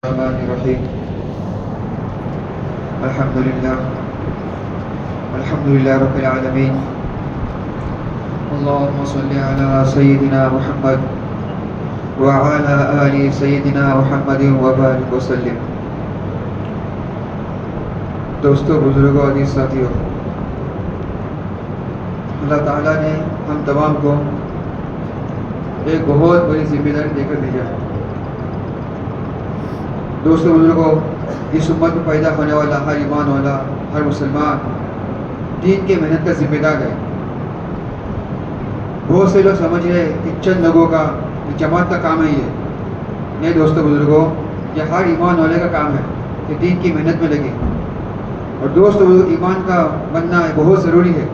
الرحمن الرحيم الحمد لله رب العالمين اللهم صل على سيدنا محمد وعلى آل سيدنا محمد وبارك وسلم. دوستو، بزرگوں، عزیز ساتھیوں، اللہ تعالیٰ نے ہم تمام کو ایک بہت بڑی ذمہ داری دے کر بھیجا ہے. دوستو بزرگوں، اس امت میں پیدا ہونے والا ہر ایمان والا، ہر مسلمان دین کے محنت کا ذمہ دار ہے. بہت سے لوگ سمجھ رہے کہ چند لوگوں کا جماعت کا کام ہے. یہ نہیں دوستو بزرگوں، یہ ہر ایمان والے کا کام ہے کہ دین کی محنت میں لگے. اور دوستو بزرگوں، ایمان کا بننا بہت ضروری ہے.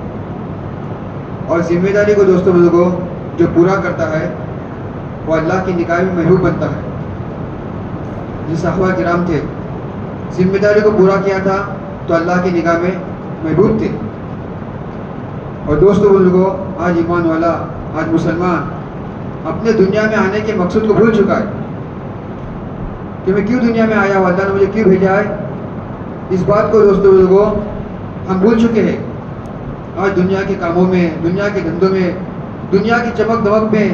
اور ذمہ داری کو دوستو بزرگوں جو پورا کرتا ہے وہ اللہ کی نگاہ میں محبوب بنتا ہے. جو صحابہ کرام تھے، ذمہ داری کو پورا کیا تھا تو اللہ کی نگاہ میں محبوب تھے. اور دوستو بزرگوں، آج ایمان والا، آج مسلمان اپنے دنیا میں آنے کے مقصد کو بھول چکا ہے کہ میں کیوں دنیا میں آیا ہوں، اللہ نے مجھے کیوں بھیجا ہے. اس بات کو دوستو بزرگوں ہم بھول چکے ہیں. آج دنیا کے کاموں میں، دنیا کے دھندوں میں، دنیا کی چمک دمک میں،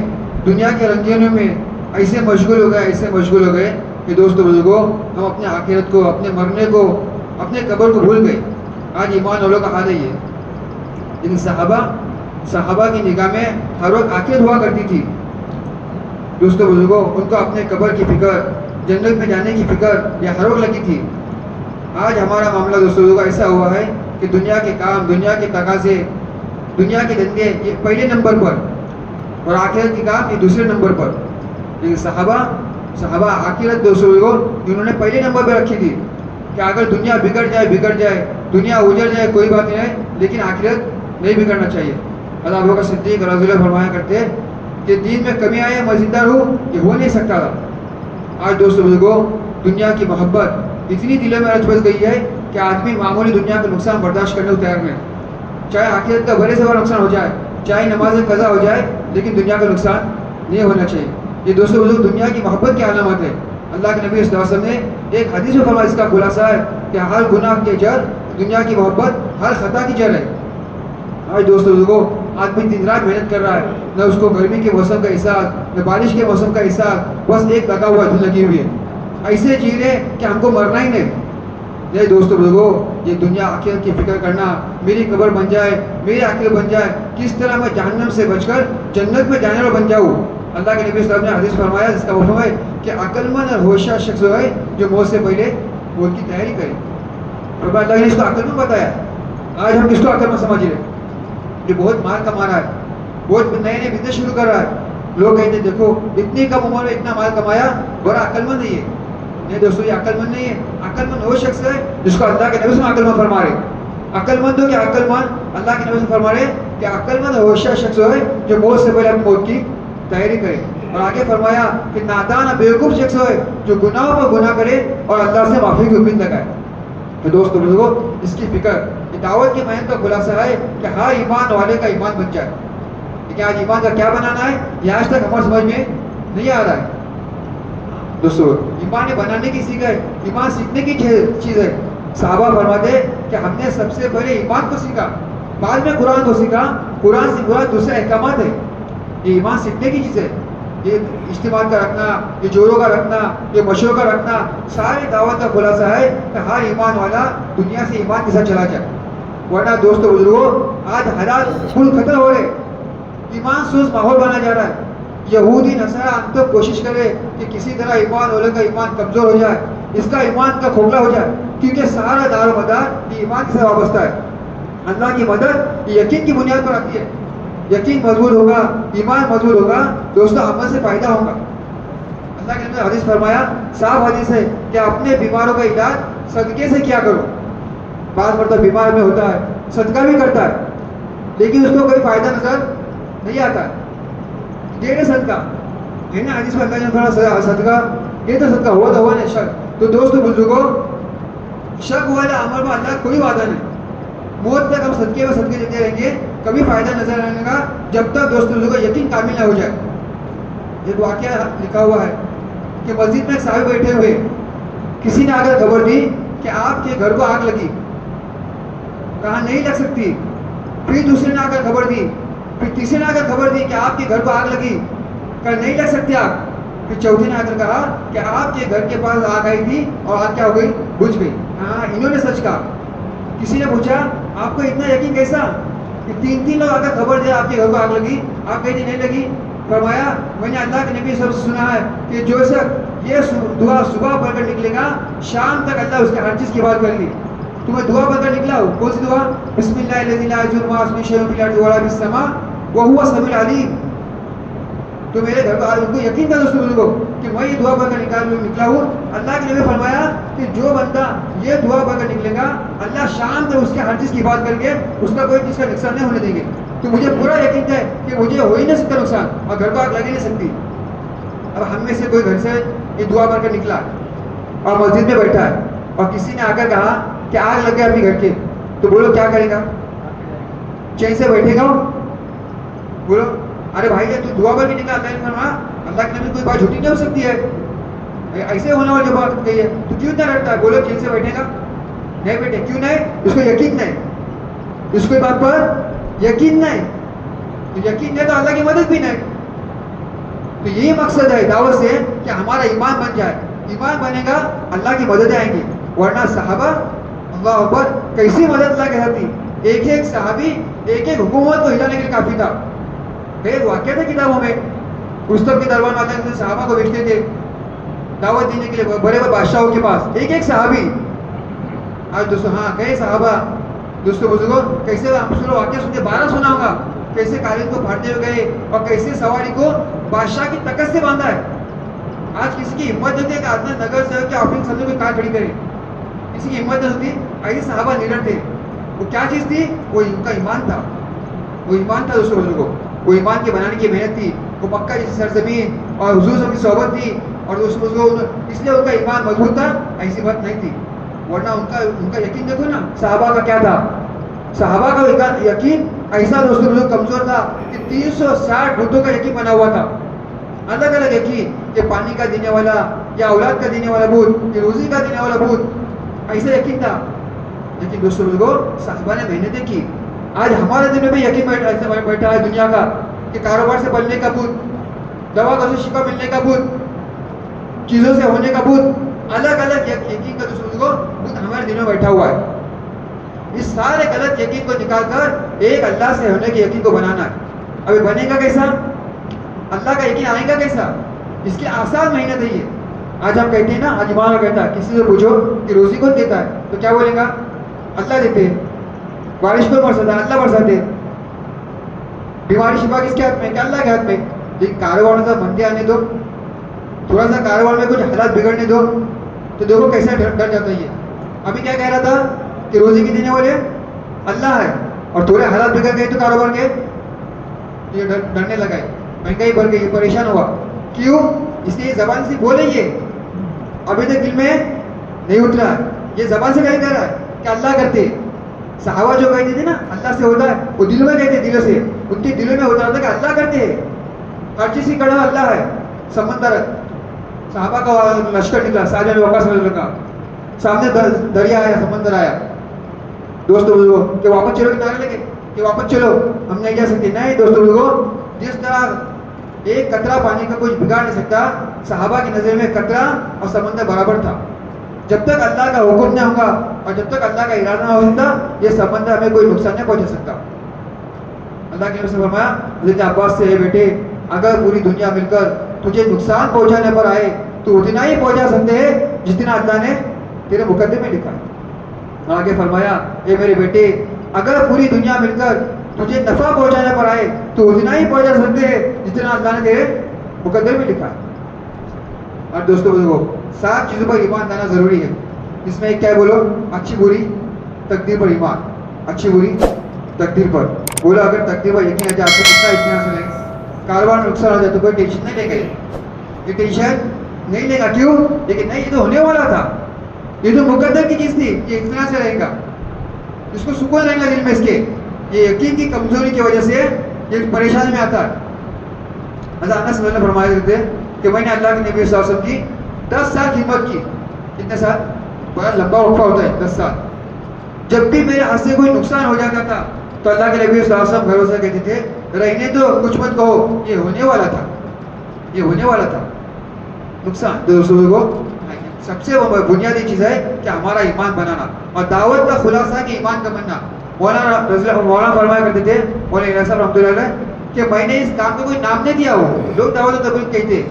دنیا کے رنگینوں میں ایسے مشغول ہو گئے کہ دوستو بزرگوں ہم اپنے آخرت کو، اپنے مرنے کو، اپنے قبر کو بھول گئے. آج ایمان والوں کا حال ہے یہ. لیکن صحابہ کی نگاہ میں ہر وقت آخرت ہوا کرتی تھی. دوستو بزرگوں، ان کو اپنے قبر کی فکر، جنت میں جانے کی فکر یہ ہر وقت لگی تھی. آج ہمارا معاملہ دوستو بزرگوں ایسا ہوا ہے کہ دنیا کے کام، دنیا کے تقاضے، دنیا کے دھندے یہ پہلے نمبر پر اور آخرت کے کام یہ دوسرے نمبر پر. لیکن صحابہ آخرت دوستو بزرگوں انہوں نے پہلے نمبر پہ رکھی تھی کہ اگر دنیا بگڑ جائے، دنیا اجڑ جائے کوئی بات نہیں ہے، لیکن آخرت نہیں بگڑنا چاہیے. اللہ ابو بکر صدیق رضی اللہ فرمایا کرتے کہ دین میں کمی آئے میں زندہ رہوں، یہ ہو نہیں سکتا تھا. آج دوستو بزرگوں دنیا کی محبت اتنی دلوں میں رچ بس گئی ہے کہ آدمی معمولی دنیا کا نقصان برداشت کرنے کو تیار نہیں. چاہے آخرت کا بڑے سے بڑا نقصان ہو جائے، چاہے نماز قضا ہو جائے، لیکن دنیا کا نقصان نہیں ہونا چاہیے. یہ دوستو بزرگ دنیا کی محبت کی علامت ہے. اللہ کے نبی صلی اللہ علیہ وسلم نے ایک حدیث میں فرمایا، اس کا خلاصہ ہے کہ ہر گناہ کی جڑ دنیا کی محبت، ہر خطا کی جڑ ہے. آج دوستو بزرگوں آدمی دن رات محنت کر رہا ہے، نہ اس کو گرمی کے موسم کا احساس، نہ بارش کے موسم کا احساس، بس ایک لگا ہوا دھن لگی ہوئی ہے. ایسے جی رہے کہ ہم کو مرنا ہی نہیں. یہ دوستو بزرگوں یہ دنیا آخرت کی فکر کرنا، میری قبر بن جائے، میری آخرت بن جائے، کس طرح میں جہنم سے بچ کر جنت میں جانے والا بن جاؤں. اللہ کے نبی صلی اللہ علیہ وسلم نے حدیث فرمایا جس کا مفہوم ہے کہ عقل مند اور ہوشیار شخص جو ہے جو موت سے پہلے موت کی تیاری کرے. فرمایا اللہ نے اس کو عقل مند بتایا. آج ہم کس کو عقل مند سمجھ رہے؟ جو بہت مال کما رہا ہے، بہت نئے بزنس شروع کر رہا ہے، لوگ کہتے ہیں دیکھو اتنی کم عمر میں اتنا مال کمایا، بڑا عقل مند ہے. نہیں دوستو یہ عقل مند نہیں ہے. عقل مند وہ شخص ہے جس کو اللہ کے نبی سے عقل مند فرما رہے. عقل مند ہو کہ عقل مند اللہ کے نبی سے فرما رہے کہ عقل مند ہوشیار شخص ہے جو موت سے پہلے موت کی تیاری کرے. اور آگے فرمایا کہ نادان بیوقوف شخص ہے جو گناہوں پر گناہ کرے اور اللہ سے معافی کی امید لگائے. تو دوستو بزرگوں اس کی فکر دعوت کی محنت کا خلاصہ ہے کہ ہر ایمان والے کا ایمان بن جائے. لیکن آج ایمان کا کیا بنانا ہے یہ آج تک ہمارے سمجھ میں نہیں آ رہا ہے. دوستو ایمان بنانے کی سیکھ ہے، ایمان سیکھنے کی چیز ہے. صحابہ فرماتے کہ ہم نے سب سے پہلے ایمان کو سیکھا، بعد میں قرآن کو سیکھا. قرآن سے مراد دوسرے احکامات ہے. یہ ایمان سیکھنے کی چیز ہے. یہ اجتماع کا رکھنا، یہ جوڑوں کا رکھنا، یہ مشوروں کا رکھنا، ساری دعوت کا خلاصہ ہے کہ ہر ایمان والا دنیا سے ایمان کے ساتھ چلا جائے. ورنہ دوستو بزرگوں آج حالات پھول ختم ہو رہے، ایمان سوز ماحول بنا جا رہا ہے. یہودی نصارہ ہم تو کوشش کرے کہ کسی طرح ایمان والے کا ایمان کمزور ہو جائے، اس کا ایمان کا کھوکھلا ہو جائے، کیونکہ سارا دار و مدار یہ ایمان سے وابستہ ہے. اللہ کی مدد یہ یقین کی بنیاد پر آتی ہے. یقین مضبوط ہوگا، ایمان مضبوط ہوگا، دوستو عمل سے فائدہ ہوگا. اللہ کے نبی حدیث فرمایا، صاف حدیث ہے کہ اپنے بیماروں کا علاج صدقے سے کیا کرو. بعض مرتبہ بیمار میں ہوتا ہے، صدقہ بھی کرتا ہے، لیکن اس کو کوئی فائدہ نظر نہیں آتا ہے. دے دے صدقہ ہے نا، حدیث میں اللہ نے فرمایا صدقہ یہ تو صدقہ ہوا تو ہوا نہیں شک. تو دوستو بزرگوں شک والا عمل میں اللہ کوئی وعدہ نہیں. موت تک ہم صدقے دیتے رہیں گے، کبھی فائدہ نظر آنے کا جب تک دوستو بزرگوں یقین کامل نہ ہو جائے. ایک واقعہ لکھا ہوا ہے کہ مسجد میں ایک صاحب بیٹھے ہوئے، کسی نے اگر خبر دی کہ آپ کے گھر کو آگ لگی، کہا نہیں لگ سکتی. پھر دوسرے نے آگر خبر دی، پھر تیسرے نے آگر خبر دی کہ آپ کے گھر کو آگ لگی، کہا نہیں لگ سکتی آگ. پھر چوتھے نے آگر کہا کہ آپ کے گھر کے پاس آگ آئی تھی اور آگ کیا ہو گئی؟ بجھ گئی. ہاں انہوں نے سچ کہا. کسی نے پوچھا آپ کو اتنا یقین کیسا کہ تین لوگ آگر خبر دیا آپ کے گھر کو آگ لگی، آپ کہتی نہیں لگی؟ فرمایا میں نے اللہ کے نبی صلی اللہ علیہ وسلم سے سنا ہے کہ جو شخص یہ دعا صبح پڑھ کر نکلے گا شام تک اللہ اس کے ہر چیز کی بات کریں گے. تمہیں دعا پڑھ کر نکلا ہو، کون سی دعا؟ بسم اللہ الذی لا یضر مع اسمہ شیء فی الارض ولا فی السماء وهو السمیع العلیم. تو میرے گھر کو ان کو یقین تھا دوستوں کو کہ میں یہ دعا پڑھ کر نکلا ہوں. اللہ کے نبی فرمایا کہ جو بندہ یہ دعا پڑھ کر نکلے گا اللہ شام تک اس کے ہر چیز کی بات کر کے اس کا کوئی چیز کا نقصان نہیں ہونے دیں گے. تو مجھے پورا یقین ہے کہ مجھے ہو ہی نہیں سکتا نقصان اور گھر کو آگ لگ ہی نہیں سکتی. اب ہم میں سے کوئی گھر سے یہ دعا پڑھ کر نکلا اور مسجد میں بیٹھا ہے اور کسی نے آ کر کہا کہ آگ لگ گیا اپنے گھر کے، تو بولو کیا کرے گا؟ چین سے بیٹھے گا؟ بولو ارے بھائی تو دعا پڑھ کے نکلا، اللہ کے نبی کوئی بات جھوٹی نہیں ہو سکتی ہے، ایسے ہونے والی بات کہی ہے تو کیوں اتنا ڈرتا ہے؟ بولو چین سے بیٹھے گا؟ نہیں بیٹھے. کیوں نہیں؟ اس کو یقین نہیں، اس کو بات پر یقین نہیں. تو یقین نہیں تو اللہ کی مدد بھی نہیں. تو یہی مقصد ہے دعوت سے کہ ہمارا ایمان بن جائے. ایمان بنے گا اللہ کی مددیں آئیں گی. ورنہ صحابہ اللہ اکبر کیسی مدد اللہ کے ساتھ تھی. ایک صحابی ایک حکومت کو ہلانے کے لیے کافی تھا. پھر واقعہ تھا کتابوں میں، رستم کے دربار میں آتے تھے، صحابہ کو بھیجتے تھے دعوت دینے کے لیے بڑے بڑے بادشاہوں کے پاس. ایک صحابی. آج دوستوں ہاں کئی صحابہ دوستوں بزرگوں کیسے واقعہ سن کے 12 سنا ہوگا کیسے خالد کو پھاڑتے ہوئے گئے اور کیسے سواری کو بادشاہ کی طاقت سے باندھا ہے. آج کسی کی ہمت ہوتی ہے کہ آدمی نگر سے کہ آفس سمجھو میں کار کھڑی کرے، کسی کی ہمت ہوتی. ایسے صحابہ لیڈر تھے. وہ کیا چیز تھی؟ وہ ان کا ایمان تھا. وہ ایمان تھا دوستوں بزرگوں. وہ ایمان کے بنانے کی محنت تھی. وہ مکہ جیسی سرزمین اور حضور صلی کی صحبت تھی اور دوستوں بزرگوں اس لیے ان کا ایمان مضبوط تھا. ایسی بات نہیں تھی. ورنہ ان کا یقین دیکھو نا صحابہ کا کیا تھا. صحابہ کا یقین ایسا دوستوں بزرگ کمزور تھا کہ 360 بتوں کا یقین بنا ہوا تھا. الگ الگ یقین کہ پانی کا دینے والا یا اولاد کا دینے والا بت، کہ روزی کا دینے والا بت، ایسا یقین تھا. لیکن دوستوں بزرگوں صحابہ نے محنتیں کی. آج ہمارے دنوں میں یقین بیٹھا ہے دنیا کا کہ کاروبار سے بننے کا بت، دوا کا سے شفا ملنے کا بت، چیزوں سے ہونے کا بت، الگ الگ یقین کا دوستوں بزرگوں بت ہمارے دنوں میں بیٹھا ہوا ہے. اس سارے غلط یقین کو نکال کر ایک اللہ سے ہونے کے یقین کو بنانا ہے. ابھی بنے گا کیسا؟ اللہ کا یقین آئے گا کیسا؟ اس کی آسان محنت ہے یہ. آج ہم کہتے ہیں نا، آج ایمان کہتا ہے کسی سے پوچھو کہ روزی کون دیتا ہے تو کیا بولے گا؟ اللہ دیتے. بارش کون برساتا ہے؟ اللہ برساتے. بیماری شفا کس کے ہاتھ میں؟ کہ اللہ کے ہاتھ میں. لیکن کاروبار میں سا بندے آنے دو، تھوڑا سا کاروبار میں کچھ حالات بگڑنے دو تو دیکھو کیسا ڈر جاتا ہے. ابھی کیا کہہ رہا تھا کہ روزی کی دینے والے اللہ ہے اور تھوڑے حالات بگڑ گئے تو کاروبار کے یہ ڈرنے لگا ہے، مہنگائی بڑھ گئی، پریشان ہوا. کیوں؟ اس لیے زبان سے بولے یہ ابھی تک دل میں نہیں اترا. یہ زبان سے کہیں کہہ رہا ہے کہ اللہ کرتے. صحابہ جو کہتے تھے نا اللہ سے ہوتا ہے، وہ دلوں میں کہتے، دلوں سے ان کے دلوں میں ہوتا تھا کہ اللہ کرتے ہیں. ہر چیز کی کڑا اللہ ہے. سمندر صحابہ کا لشکر نکلا، سعد بن وقاص رضی اللہ کا سامنے دریا آیا، سمندر آیا. دوستوں بزرگوں کہ واپس چلو کنارے لگے کہ واپس چلو ہم نہیں جا سکتے. نہیں دوستوں بزرگوں، جس طرح ایک قطرہ پانی کا کچھ بگاڑ نہیں سکتا، صحابہ کی نظر میں قطرہ اور سمندر برابر تھا. جب تک اللہ کا حکم نہ ہوگا اور جب تک اللہ کا ارادہ نہ ہوتا یہ سمندر ہمیں کوئی نقصان نہیں پہنچا سکتا. اللہ کے نبی سے فرمایا حضرت عباس سے، اے بیٹے اگر پوری دنیا مل کر تجھے نقصان پہنچانے پر آئے تو اتنا ہی پہنچا سکتے ہیں جتنا اللہ نے تیرے مقدمے میں لکھا ہے. آگے فرمایا اے میرے بیٹے اگر پوری دنیا مل کر تجھے نفع پہنچانے پر آئے تو اتنا ہی پہنچا سکتے ہیں جتنا اللہ نے تیرے مقدمے میں لکھا ہے. اور دوستوں بزرگوں 7 چیزوں پر ایمان لانا ضروری ہے. اس میں ایک کیا ہے بولو؟ اچھی بری تقدیر پر ایمان. اچھی بری تقدیر پر بولو اگر تقدیر پر یقین ہے آپ کو کتنا اطمینان سے لیں. کاروبار میں نقصان ہو جائے تو کوئی ٹینشن نہیں لے گئے، یہ ٹینشن نہیں لے گا. کیوں؟ لیکن نہیں یہ تو ہونے والا تھا، یہ تو مقدر کی چیز تھی، یہ اطمینان سے رہے گا، اس کو سکون رہے گا دل میں. اس کے یہ یقین کی کمزوری کی وجہ سے یہ پریشانی میں آتا ہے. حضرت انس رضی اللہ عنہ فرمایا کرتے کہ میں نے اللہ کے نبی صلی اللہ علیہ وسلم کی 10 سال خدمت کی. کتنے سال؟ بڑا لمبا وقفہ ہوتا ہے 10 سال. جب بھی میرے ہاتھ سے کوئی نقصان ہو جاتا تھا تو اللہ کے نبی صلی اللہ علیہ وسلم گھروں سے کہتے تھے رہنے دو کچھ مت کہو، یہ ہونے والا تھا، یہ ہونے والا تھا نقصان. دوستوں کو سب سے بنیادی چیز ہے کہ ہمارا ایمان بنانا اور دعوت کا خلاصہ کہ ایمان کا بننا. مولانا فرمایا کرتے تھے مولانا صاحب رحمۃ اللہ علیہ کہ میں نے اس کام کو کوئی نام نہیں دیا ہو. لوگ دعوت و تبلیغ کہتے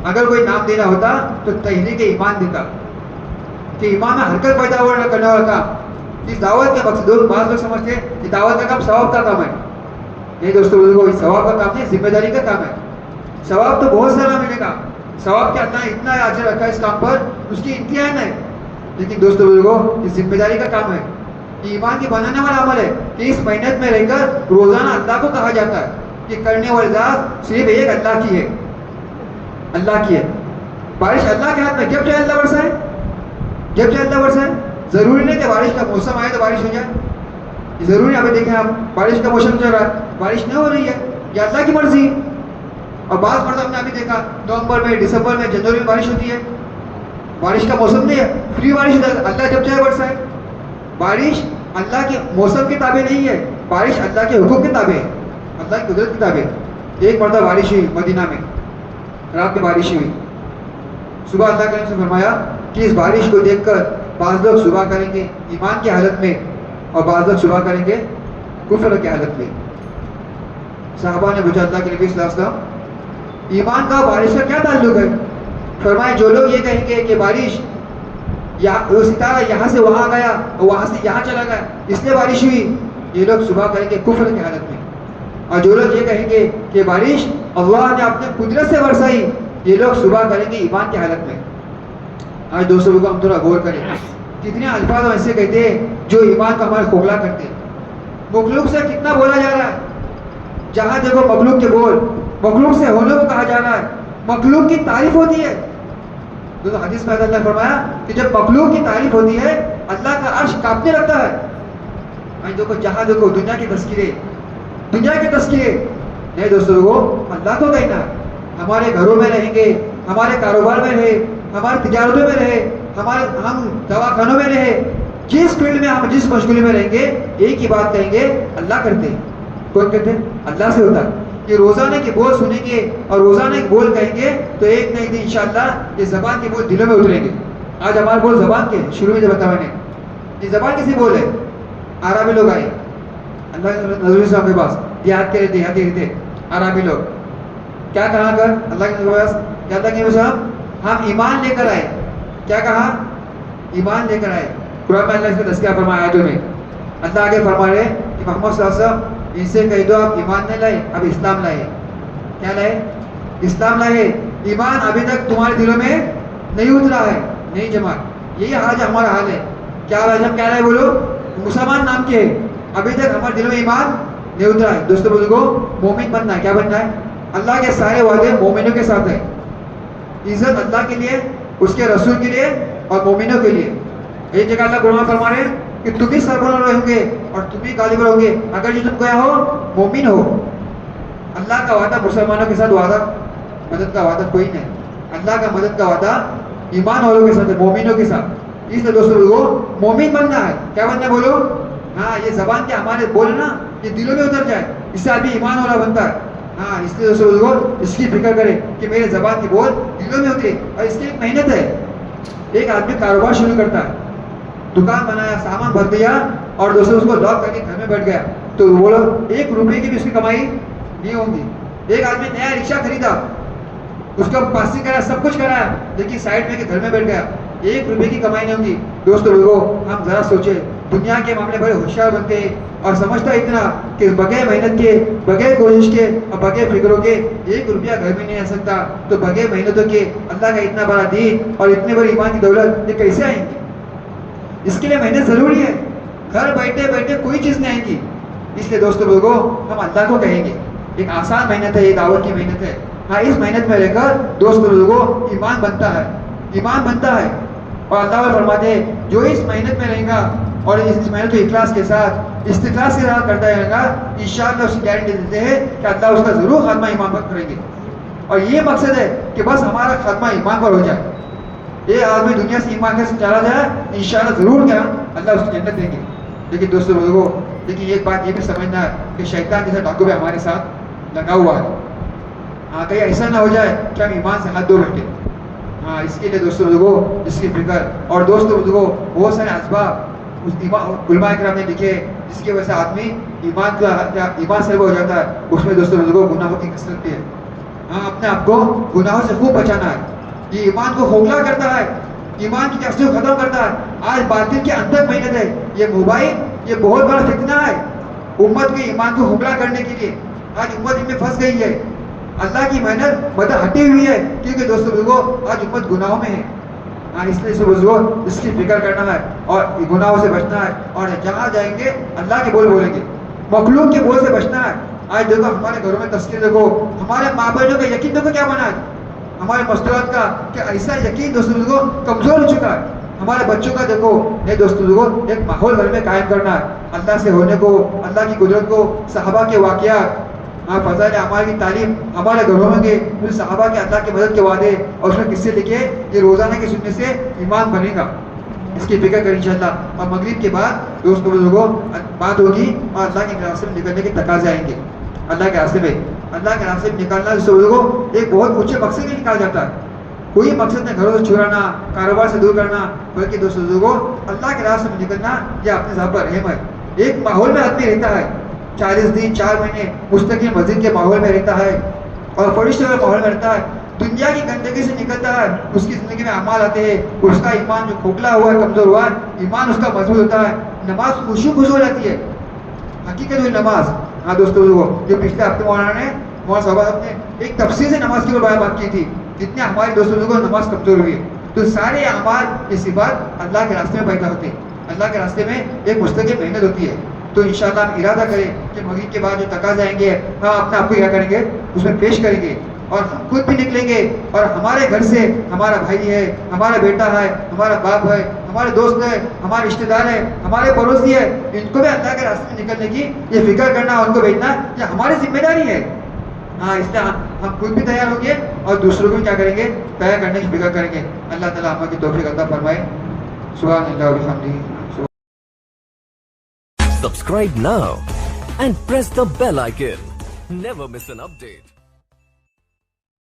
اگر کوئی نام دینا ہوتا تو تحریک ایمان دیتا کہ ایمان میں حرکت پیدا کرنے والا کام. اس دعوت کے مقصد بعض لوگ سمجھتے ہیں کہ دعوت کا کام ثواب کا کام ہے. نہیں دوستوں بزرگوں، ثواب کا کام نہیں، ذمہ داری کا کام ہے. ثواب تو بہت سارا ملے گا، ثواب کے اللہ اتنا اجر رکھا ہے اس کام پر، اس کی انتہا نہیں. لیکن دوستوں بزرگوں، یہ ذمہ داری کا کام ہے، ایمان کی بنانے والا عمل ہے کہ اس محنت میں رہ کر روزانہ اللہ کو کہا جاتا ہے کہ کرنے والی ذات صرف ایک اللہ کی ہے، اللہ کی ہے. بارش اللہ کے ہاتھ میں، جب چاہے اللہ برسائے، جب چاہے اللہ برسائے. ضروری نہیں کہ بارش کا موسم آئے تو بارش ہو جائے، ضروری ہے. ابھی دیکھیں آپ بارش کا موسم چل رہا ہے، بارش نہیں ہو رہی ہے، یہ اللہ کی مرضی. اور بعض مرتبہ ہم نے ابھی دیکھا نومبر میں، دسمبر میں، جنوری میں بارش ہوتی ہے، بارش کا موسم نہیں ہے، فری بارش ہوتا ہے، اللہ جب چاہے برسائے. بارش اللہ کے موسم کے تابع نہیں ہے، بارش اللہ کے حکم کے تابع ہے، اللہ کی قدرت کے تابع. ایک مرتبہ بارش ہوئی مدینہ میں، رات میں بارش ہوئی. صبح اللہ کے نبی سے فرمایا کہ اس بارش کو دیکھ کر بعض لوگ صبح کریں گے ایمان کی حالت میں اور بعض لوگ صبح کریں گے کفر کی حالت میں. صحابہ نے پوچھا اللہ کے نبی صلی اللہ علیہ وسلم ایمان کا بارش کا کیا تعلق ہے؟ فرمائے جو لوگ یہ کہیں گے کہ بارش وہ ستارہ یہاں سے وہاں گیا اور وہاں سے یہاں چلا گیا اس لیے بارش ہوئی، یہ لوگ صبح کریں گے کفر کی حالت میں. اور جو لوگ یہ کہیں گے کہ بارش اللہ نے اپنے قدرت سے برسائی، یہ لوگ صبح کریں گے ایمان کی حالت میں. آج دوستوں کو ہم تھوڑا غور کریں، کتنے الفاظ ہم ایسے کہتے ہیں جو ایمان کو ہمارے کھوکھلا کرتے ہیں. مخلوق سے کتنا بولا جا رہا ہے، جہاں دیکھو مخلوق کے بول، مخلوق سے ہونے کو کہا جا رہا ہے، مخلوق کی تعریف ہوتی ہے. تو حدیث میں اللہ نے فرمایا کہ جب مخلوق کی تعریف ہوتی ہے اللہ کا عرش کانپنے لگتا ہے. دیکھو جہاں دیکھو دنیا کی تذکرے، دنیا کے تذکرے نہیں دوستوں کو اللہ کو کہنا. ہمارے گھروں میں رہیں گے، ہمارے کاروبار میں رہے، ہماری تجارتوں میں رہے، ہم دواخانوں میں رہے، جس فیلڈ میں ہم جس مشغولی میں رہیں گے ایک ہی بات کہیں گے اللہ کرتے ہیں. کون کہتے ہیں؟ اللہ سے ہوتا ہے. یہ روزانہ کے بول سنیں گے اور روزانہ کے بول کہیں گے تو ایک نہ ایک دن انشاءاللہ یہ زبان کے بول دلوں میں اتریں گے. آج ہمارے بول زبان کے شروع میں جو بتایا میں نے، یہ زبان کسی بول ہے. عربی لوگ آئے اللہ کے نبی صاحب کے پاس، دیہاتی رہتے عربی لوگ، کیا کہا کر اللہ کے نبی پاس، کیا تھا کہ صاحب ہم ایمان لے کر آئے. کیا کہا؟ ایمان لے کر آئے. قرآن میں اللہ اس کا تذکرہ فرمایا آیتوں میں. اللہ آگے فرما رہے کہ محمد صلی اللہ علیہ وسلم ان سے کہہ دو آپ ایمان نہیں لائے، اب اسلام لائے. کیا لائے؟ اسلام لائے. ایمان ابھی تک تمہارے دلوں میں نہیں اترا ہے، نہیں جمع. یہی آج ہمارا حال ہے. کیا ہم کیا لائے بولو؟ مسلمان نام کے ابھی تک ہمارے دلوں میں ایمان نہیں اترا ہے. دوستوں بزرگوں، مومن بننا ہے. کیا بننا ہے؟ اللہ کے سارے وعدے مومنوں کے ساتھ ہے. عزت اللہ کے لیے، اس کے رسول کے لیے اور مومنوں کے لیے. ایک جگہ اللہ قرآن فرما رہے ہیں کہ تم ہی سربراہ رہیں گے اور تم ہی غالب رہو گے اگر جو تم کیا ہو، مومن ہو. اللہ کا وعدہ مسلمانوں کے ساتھ وعدہ مدد کا وعدہ کوئی نہیں. اللہ کا مدد کا وعدہ ایمان والوں کے ساتھ ہے، مومنوں کے ساتھ. اس لیے دوستوں کو مومن بننا ہے. کیا بننا ہے بولو؟ ہاں، یہ زبان کے ہمارے بولنا یہ دلوں میں اتر جائے، اس سے آدمی ایمان والا بنتا ہے. ہاں، اس لیے دوستوں کو اس کی فکر کرے کہ میرے زبان کی بول دلوں میں اترے. اور اس کی ایک محنت ہے. ایک آدمی کاروبار شروع کرتا ہے، دکان بنایا، سامان بھر دیا اور دوستوں اس کو لاک کر کے گھر میں بیٹھ گیا تو بولو 1 روپے کی بھی اس کی کمائی نہیں ہوگی. ایک آدمی نیا رکشہ خریدا، اس کو پاسنگ کرایا، سب کچھ کرایا، لیکن سائڈ میں گھر میں بیٹھ گیا، 1 روپے کی کمائی نہیں ہوگی. دوستوں لوگوں، ہم ذرا سوچیں، دنیا کے معاملے بڑے ہوشیار بنتے ہیں اور سمجھتا اتنا کہ بغیر محنت کے، بغیر کوشش کے اور بغیر فکروں کے 1 روپیہ گھر میں نہیں آ سکتا. تو بغیر محنتوں کے اللہ کا اتنا بڑا دین اور اتنے بڑی ایمان کی دولت یہ کیسے آئیں گی؟ اس کے لیے محنت ضروری ہے. گھر بیٹھے بیٹھے کوئی چیز نہیں آئے گی. اس لیے دوستوں لوگوں، ہم اللہ کو کہیں گے. ایک آسان محنت ہے، یہ دعوت کی محنت ہے. ہاں، اس محنت میں رہ کر دوستوں لوگوں ایمان بنتا ہے، ایمان بنتا ہے. اور اللہ فرماتے ہیں جو اس محنت میں رہے گا اور اس محنت کو اخلاص کے ساتھ استخلاص کے ساتھ کرتا رہے گا، انشاءاللہ اس کی گارنٹی دیتے ہیں کہ اللہ اس کا ضرور خاتمہ ایمان پر کریں گے. اور یہ مقصد ہے کہ بس ہمارا خاتمہ ایمان پر ہو جائے. یہ آدمی دنیا سے ایمان سے چلا جائے انشاءاللہ ضرور کیا اللہ اس کی جنت دیں گے. لیکن دوستوں بزرگوں لیکن ایک بات یہ بھی سمجھنا ہے کہ شیطان جیسا ڈاکو بھی ہمارے ساتھ لگا ہوا ہے. ہاں کہیں ایسا نہ ہو جائے کہ ہم ایمان سے ہاتھ دھو بیٹھے. ہاں اس کے لیے دوستوں بزرگوں اس کی فکر. اور دوستوں بزرگوں بہت سارے اسباب اس علماء کرام نے لکھے جس کی وجہ سے آدمی ایمان سے ہو جاتا ہے. اس میں دوستوں بزرگوں گناہوں کی کثرت بھی ہے. ہاں اپنے آپ کو گناہوں سے خوب بچانا ہے. یہ ایمان کو کھوکھلا کرتا ہے, ایمان کی کیفیت کو ختم کرتا ہے. آج باطل کے اندر محنت ہے. یہ موبائل یہ بہت بڑا فتنہ ہے امت کے ایمان کو کھوکھلا کرنے کے لیے. آج امت ان میں پھنس گئی ہے. اللہ کی محنت مدد ہٹی ہوئی ہے کیونکہ دوستوں بزرگوں آج امت گناہوں میں ہے. اس لیے بزرگوں اس کی فکر کرنا ہے اور گناہوں سے بچنا ہے. اور جہاں جائیں گے اللہ کے بول بولیں گے, مخلوق کے بول سے بچنا ہے. آج دیکھو ہمارے گھروں میں تذکیر دیکھو, ہمارے ماں بہنوں کا یقین دیکھو کیا بنا ہے, ہمارے مستورات کا کہ ایسا یقین دوستوں بزرگوں کمزور ہو چکا ہے. ہمارے بچوں کا دیکھو یہ دوستوں بزرگوں ایک ماحول گھر میں قائم کرنا ہے اللہ سے ہونے کو, اللہ کی قدرت کو, صحابہ کے واقعات, فضائل اعمال کی تعلیم ہمارے گھروں میں گے, صحابہ کے اللہ کی مدد کے وعدے اور اس میں قصے لکھے. یہ روزانہ کے سننے سے ایمان بنے گا. اس کی فکر کریں انشاءاللہ. اور مغرب کے بعد دوستوں بزرگوں بات ہوگی اور اللہ کے راستے میں نکلنے کے تقاضے آئیں گے. اللہ کے راستے میں نکالنا دوستوں بزرگوں ایک بہت اونچے مقصد کے نکال جاتا ہے. کوئی مقصد نہیں گھروں سے چھڑانا, کاروبار سے دور کرنا, بلکہ دوستوں بزرگوں اللہ کے راستے میں نکلنا یہ اپنے ذات پر رحم ہے. ایک ماحول میں آدمی رہتا ہے 40 دن 4 مہینے مستقل مسجد کے ماحول میں رہتا ہے اور فرشتوں کے ماحول میں رہتا ہے. دنیا کی گندگی سے نکلتا ہے, اس کی زندگی میں اعمال آتے ہیں, اس کا ایمان جو کھوکھلا ہوا ہے کمزور ہوا ہے ایمان اس کا مضبوط ہوتا ہے. نماز خوشو ہو جاتی ہے حقیقت ہوئی نماز. ہاں دوستوں جو پچھلے ہفتے مولانا صاحب نے ایک تفصیل سے نماز کے اوپر بات کی تھی جتنے ہمارے دوستوں کو نماز کمزور ہوئی ہے. تو سارے اعمال یہ صفات اللہ کے راستے میں پیدا ہوتے ہیں. اللہ کے راستے میں ایک مستقل محنت ہوتی ہے. تو انشاءاللہ ہم ارادہ کریں کہ مغرب کے بعد جو تقاضے آئیں گے ہم اپنے آپ کو کیا کریں گے اس میں پیش کریں گے اور ہم خود بھی نکلیں گے. اور ہمارے گھر سے ہمارا بھائی ہے, ہمارا بیٹا ہے, ہمارا باپ ہے, ہمارے دوست ہے, ہمارے رشتے دار ہے, ہمارے پڑوسی ہے, ان کو بھی اللہ کے راستے میں نکلنے کی یہ فکر کرنا, ان کو بھیجنا یہ ہماری ذمہ داری ہے. ہاں اس لیے ہم خود بھی تیار ہوں گے اور دوسروں کو بھی کیا کریں گے تیار کرنے کی فکر کریں گے. اللہ تعالیٰ ہم کی توفیق عطا فرمائے. سبحان اللہ و بحمدہ. Subscribe now and press the bell icon. Never miss an update.